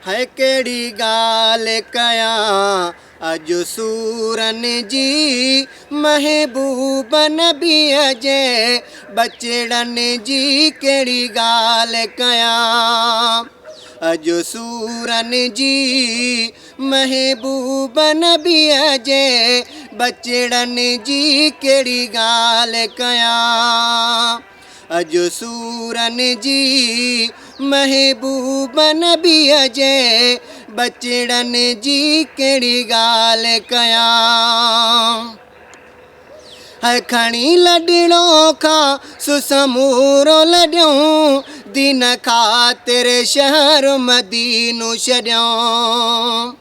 है केड़ी गाल कयां अज सूरन जी महबूब नबीअ जे बचड़न जी केड़ी गाल कयां अज सूरन जी महबूब नबीअ जे बचड़न जी केड़ी गाल कयां अज सूरन जी महबूब नबीअ जे बचड़न जी केड़ी गाल कयां है खणी लडड़ों खा सुसमूरो लड्यूं दिन खातिर शहर मदीनो छड्यूं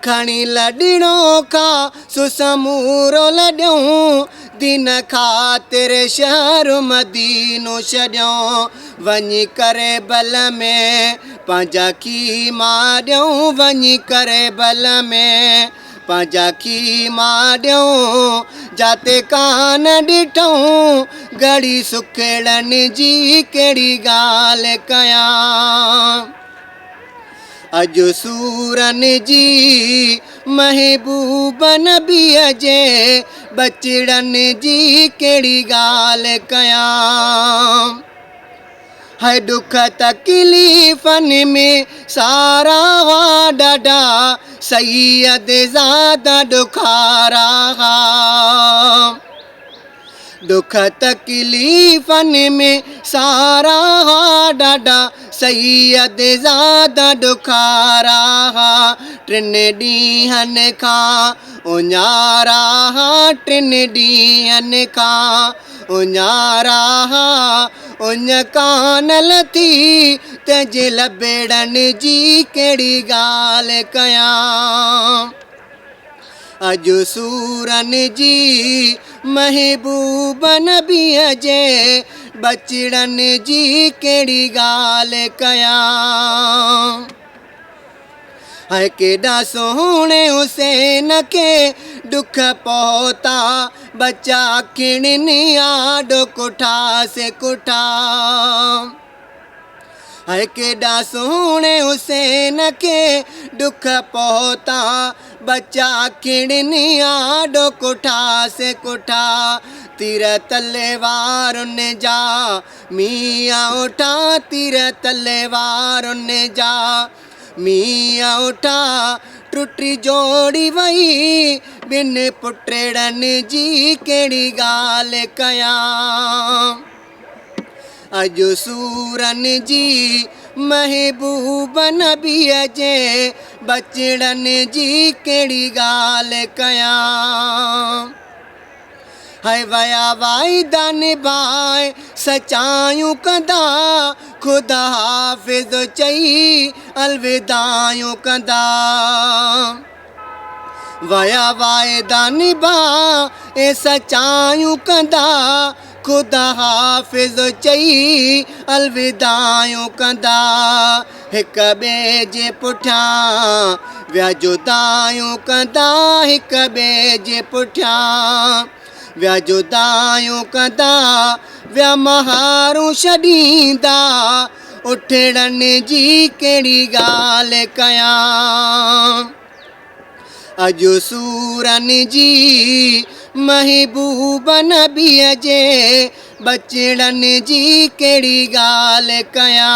खणी लडड़ों खा सुसमूरो लड्यूं दिन खातिर शहर मदीनो छड्यूं वञी करे बल में पंहिंजा की मारियूं वञी करे बल में पंहिंजा की मारियूं जाते कान ॾिठूं घड़ी सुखेड़नि जी केड़ी गाल कयां अज सूरन जी महबूब नबीअ जे बचड़न जी केड़ी गाल कयां है दुख तकलीफ़न में सारा हुआ ॾाढा सैयद ज़ादा दुखारा दुख तकलीफ़न में सारा हुआ ॾाढा सैयद ज़ादा दुखारा टिन ॾींहंनि खां उञारा टिन ॾींहंनि खां उञारा उञ कान लथी तंहिंजे लबेड़नि जी केड़ी गाल कयां अज सूरन जी महबूब नबीअ जे बचड़न जी केड़ी गाल कयां है केॾा सोहणे हुसैन के दुख पहुता बच्चा खिणनी आडो कुठा से कुठा है केॾा सोहणे हुसैन के दुख पहुता बच्चा खिणनी आडो कुठा से कुठा तीर तलवारुनि जा मियां उठा तीर तलवारुनि जा मियां उठा टुटी जोड़ी वई बिन पुटड़नि जी केड़ी गाल कयां अज सूरन जी महबूब नबीअ जे बचड़न जी केड़ी गाल कयां है वया वाइदा निभाए सचायूं कंदा खुदा हाफ़िज़ चई अलविदायूं कंदा वया वाइदा निभाए सचायूं कंदा खुदा हाफ़िज़ चई अलविदायूं कंदा हिक ॿिए जे पुठियां विया जुदायूं कंदा हिक ॿिए जे पुठियां विया जुदायूं कंदा विया महारूं छॾींदा उठड़नि जी केड़ी गाल कयां अज सूरन जी महबूब नबीअ जे बचड़न जी केड़ी गाल कयां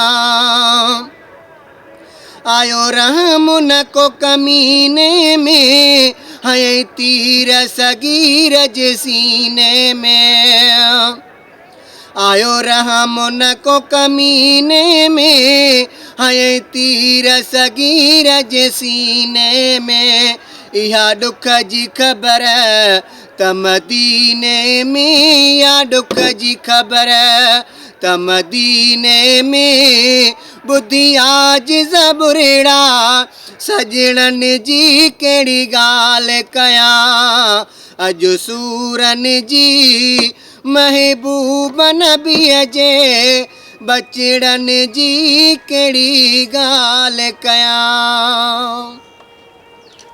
आयो रहम न को कमीने में है तीर सगीर जे सीने में आयो रहम न को कमीने में है तीर सगीर जे सीने में इहा दुख जी ख़बर त मदीने में या दुख जी ख़बर त मदीने में बुद्धि आजिज़ बुरेड़ा सजड़न जी केड़ी गाल कयां अज सूरन जी महबूब नबीअ जे बचड़न जी केड़ी गाल कयां।